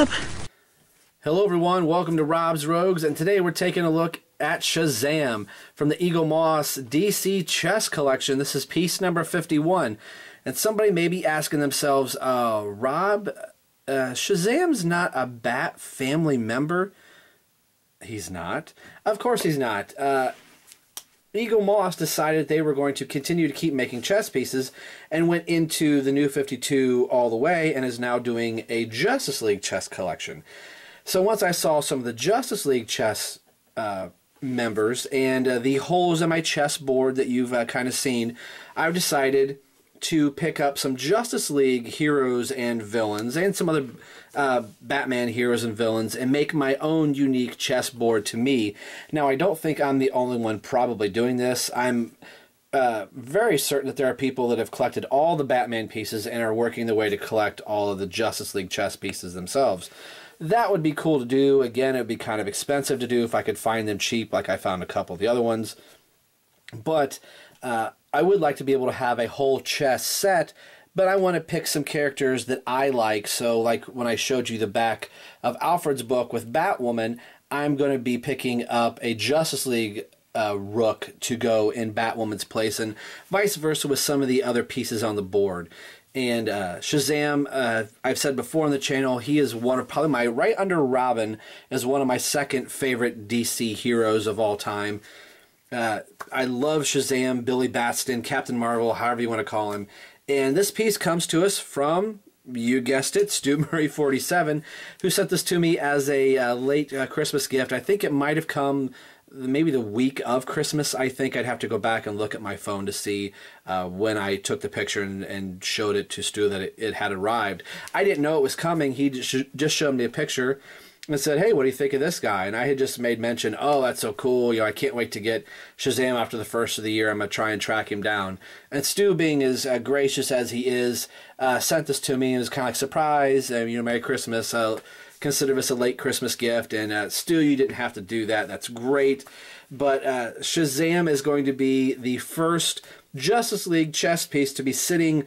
up? Hello everyone, welcome to Rob's Rogues, and today we're taking a look at Shazam from the Eaglemoss DC Chess Collection. This is piece number 51. And somebody may be asking themselves, Rob, Shazam's not a Bat family member? He's not. Of course he's not. Eaglemoss decided they were going to continue to keep making chess pieces and went into the New 52 all the way and is now doing a Justice League chess collection. So once I saw some of the Justice League chess members and the holes in my chessboard that you've kind of seen, I've decided to pick up some Justice League heroes and villains and some other Batman heroes and villains and make my own unique chessboard to me. Now, I don't think I'm the only one probably doing this. I'm very certain that there are people that have collected all the Batman pieces and are working their way to collect all of the Justice League chess pieces themselves. That would be cool to do. Again, it would be kind of expensive to do if I could find them cheap like I found a couple of the other ones. But I would like to be able to have a whole chess set, but I want to pick some characters that I like. So like when I showed you the back of Alfred's book with Batwoman, I'm going to be picking up a Justice League Rook to go in Batwoman's place, and vice versa with some of the other pieces on the board. And Shazam, I've said before on the channel, he is one of probably my, right under Robin, is one of my second favorite DC heroes of all time. I love Shazam, Billy Batson, Captain Marvel, however you want to call him. And this piece comes to us from, you guessed it, Stu Murray 47, who sent this to me as a late Christmas gift. I think it might have come maybe the week of Christmas. I think I'd have to go back and look at my phone to see when I took the picture and showed it to Stu that it had arrived. I didn't know it was coming. He just showed me a picture and said, hey, what do you think of this guy? And I had just made mention, oh, that's so cool. You know, I can't wait to get Shazam after the first of the year. I'm going to try and track him down. And Stu, being as gracious as he is, sent this to me and was kind of like, surprise, you know, Merry Christmas. Consider this a late Christmas gift. And Stu, you didn't have to do that. That's great. But Shazam is going to be the first Justice League chess piece to be sitting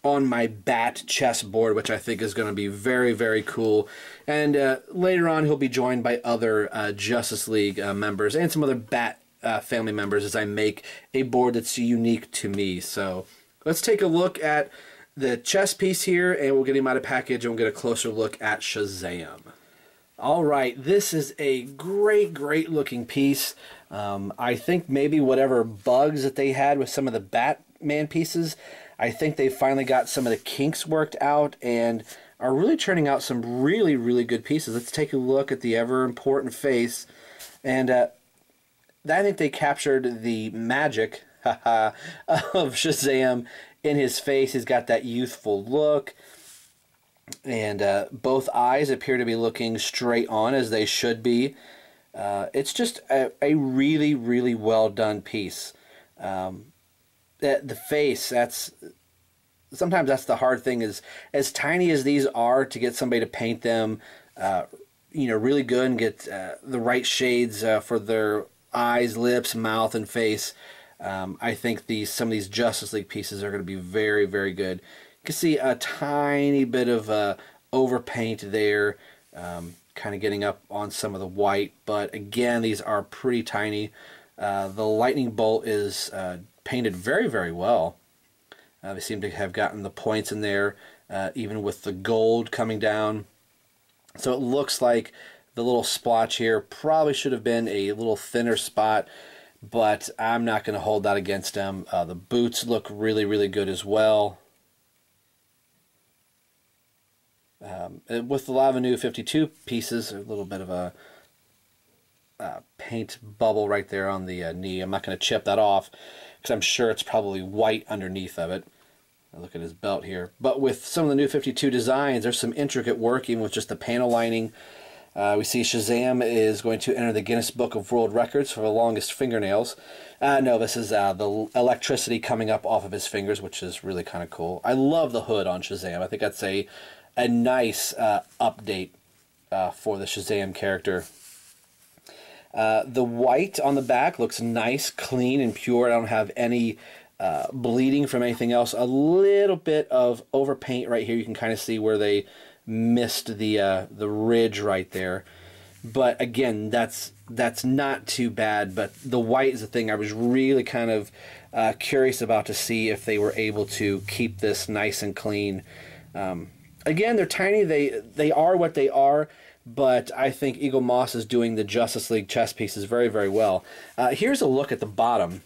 on my Bat chessboard, which I think is going to be very, very cool. And later on, he'll be joined by other Justice League members and some other Bat family members as I make a board that's unique to me. So let's take a look at the chess piece here, and we'll get him out of package, and we'll get a closer look at Shazam. All right, this is a great, great looking piece. I think maybe whatever bugs that they had with some of the Batman pieces, I think they finally got some of the kinks worked out and are really turning out some really, really good pieces. Let's take a look at the ever-important face. And I think they captured the magic of Shazam in his face. He's got that youthful look. And both eyes appear to be looking straight on, as they should be. It's just a really, really well done piece. The face, sometimes that's the hard thing, is as tiny as these are, to get somebody to paint them you know, really good and get the right shades for their eyes, lips, mouth, and face. I think some of these Justice League pieces are going to be very, very good. You can see a tiny bit of overpaint there, kind of getting up on some of the white, but again, these are pretty tiny. The lightning bolt is painted very, very well. They seem to have gotten the points in there, even with the gold coming down. So it looks like the little splotch here probably should have been a little thinner spot, but I'm not going to hold that against them. The boots look really, really good as well. With a lot of the New 52 pieces, a little bit of a paint bubble right there on the knee. I'm not going to chip that off because I'm sure it's probably white underneath of it. Look at his belt here. But with some of the New 52 designs, there's some intricate work even with just the panel lining. We see Shazam is going to enter the Guinness Book of World Records for the longest fingernails. No, this is the electricity coming up off of his fingers, which is really kind of cool. I love the hood on Shazam. I think that's a nice update for the Shazam character. The white on the back looks nice, clean, and pure. I don't have any bleeding from anything else. A little bit of overpaint right here. You can kind of see where they missed the ridge right there. But again, that's not too bad. But the white is the thing I was really kind of curious about, to see if they were able to keep this nice and clean. Again, they're tiny. They are what they are. But I think Eaglemoss is doing the Justice League chess pieces very, very well. Here's a look at the bottom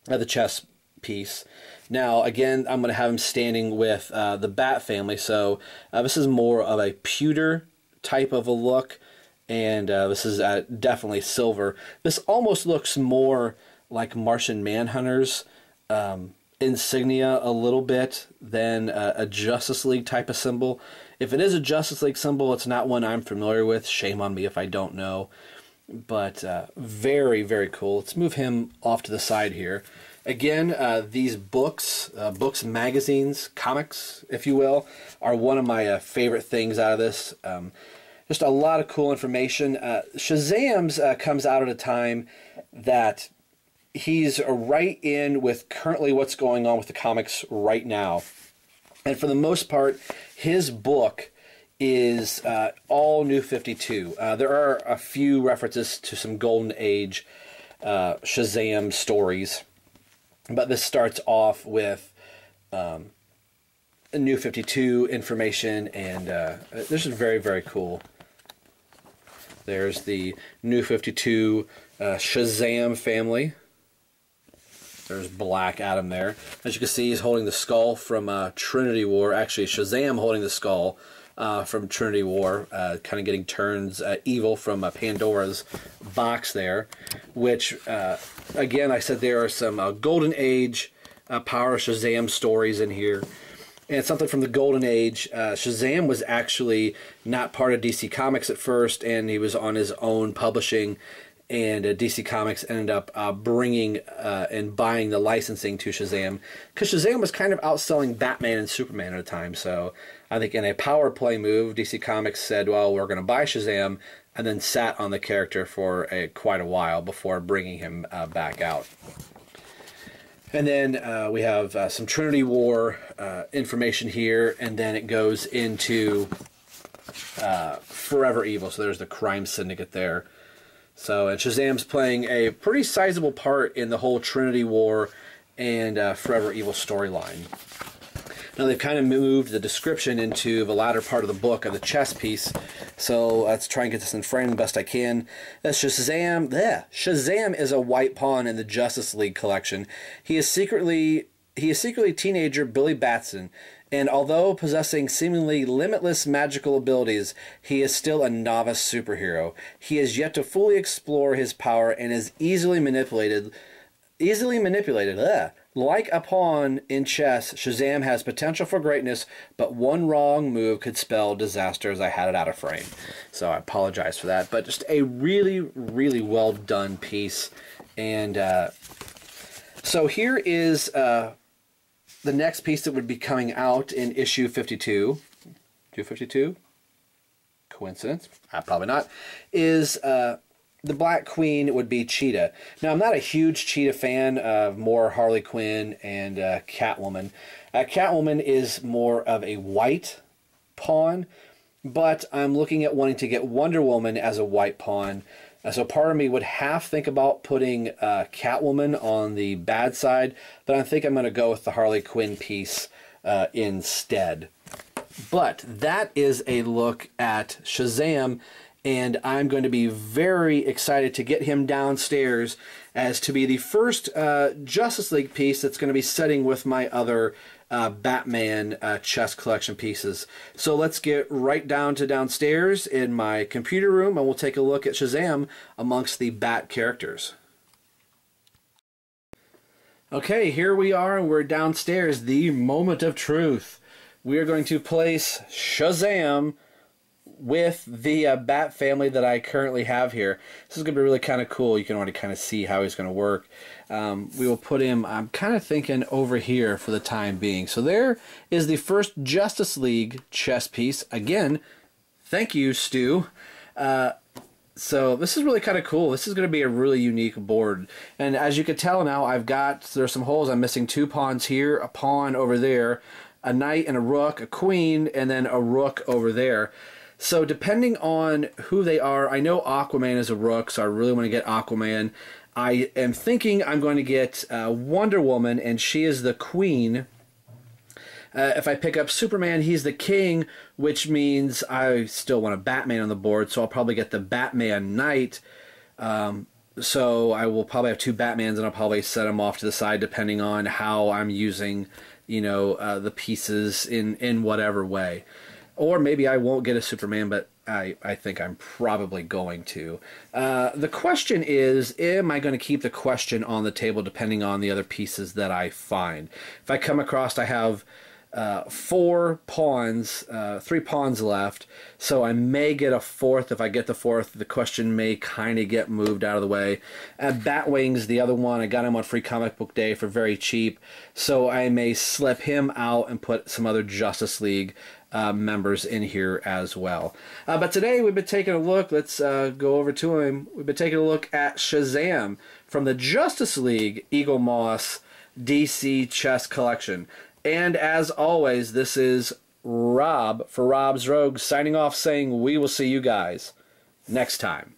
of the chess piece. Now, again, I'm going to have him standing with the Bat family. So this is more of a pewter type of a look. And this is definitely silver. This almost looks more like Martian Manhunter's insignia a little bit than a Justice League type of symbol. If it is a Justice League symbol, it's not one I'm familiar with. Shame on me if I don't know. But very, very cool. Let's move him off to the side here. Again, these books, magazines, comics, if you will, are one of my favorite things out of this. Just a lot of cool information. Shazam's comes out at a time that he's right in with currently what's going on with the comics right now. And for the most part, his book is all New 52. There are a few references to some Golden Age Shazam stories, but this starts off with New 52 information, and this is very, very cool. There's the New 52 Shazam family. There's Black Adam there. As you can see, he's holding the skull from Trinity War. Actually, Shazam holding the skull from Trinity War, kind of getting turns evil from Pandora's box there, which, again, I said there are some Golden Age Power Shazam stories in here. And something from the Golden Age. Shazam was actually not part of DC Comics at first, and he was on his own publishing, and DC Comics ended up bringing and buying the licensing to Shazam, because Shazam was kind of outselling Batman and Superman at a time. So I think in a power play move, DC Comics said, well, we're going to buy Shazam, and then sat on the character for quite a while before bringing him back out. And then we have some Trinity War information here, and then it goes into Forever Evil. So there's the crime syndicate there. So, and Shazam's playing a pretty sizable part in the whole Trinity War and Forever Evil storyline. Now they've kind of moved the description into the latter part of the book of the chess piece. So let's try and get this in frame the best I can. Shazam is a white pawn in the Justice League collection. He is secretly teenager Billy Batson, and although possessing seemingly limitless magical abilities, he is still a novice superhero. He has yet to fully explore his power and is easily manipulated. Like a pawn in chess, Shazam has potential for greatness, but one wrong move could spell disaster, as I had it out of frame. So I apologize for that. But just a really, really well done piece. And so here is the next piece that would be coming out in issue 52. 252? Coincidence? Probably not. Is the Black Queen would be Cheetah. Now, I'm not a huge Cheetah fan of more Harley Quinn and Catwoman. Catwoman is more of a white pawn, but I'm looking at wanting to get Wonder Woman as a white pawn. So part of me would half think about putting Catwoman on the bad side, but I think I'm going to go with the Harley Quinn piece instead. But that is a look at Shazam, and I'm going to be very excited to get him downstairs as to be the first Justice League piece that's going to be setting with my other Batman chess collection pieces. So let's get right down to downstairs in my computer room, and we'll take a look at Shazam amongst the Bat characters. Okay, here we are, and we're downstairs, the moment of truth. We are going to place Shazam with the Bat family that I currently have here. This is going to be really kind of cool. You can already kind of see how he's going to work. We will put him, I'm kind of thinking, over here for the time being. So there is the first Justice League chess piece. Again, thank you, Stu. So this is really kind of cool. This is going to be a really unique board. And as you can tell now, there's some holes. I'm missing 2 pawns here, a pawn over there, a knight and a rook, a queen, and then a rook over there. So depending on who they are, I know Aquaman is a rook, so I really want to get Aquaman. I am thinking I'm going to get Wonder Woman, and she is the queen. If I pick up Superman, he's the king, which means I still want a Batman on the board, so I'll probably get the Batman Knight. So I will probably have 2 Batmans, and I'll probably set them off to the side depending on how I'm using, the pieces in whatever way. Or maybe I won't get a Superman, but I think I'm probably going to. The question is, am I going to keep the question on the table depending on the other pieces that I find? If I come across, I have 4 pawns, 3 pawns left, so I may get a 4th. If I get the 4th, the question may kind of get moved out of the way. Batwing's the other one. I got him on Free Comic Book Day for very cheap, so I may slip him out and put some other Justice League members in here as well. But today we've been taking a look, let's go over to him. We've been taking a look at Shazam from the Justice League Eaglemoss DC Chess Collection. And as always, this is Rob for Rob's Rogues signing off saying we will see you guys next time.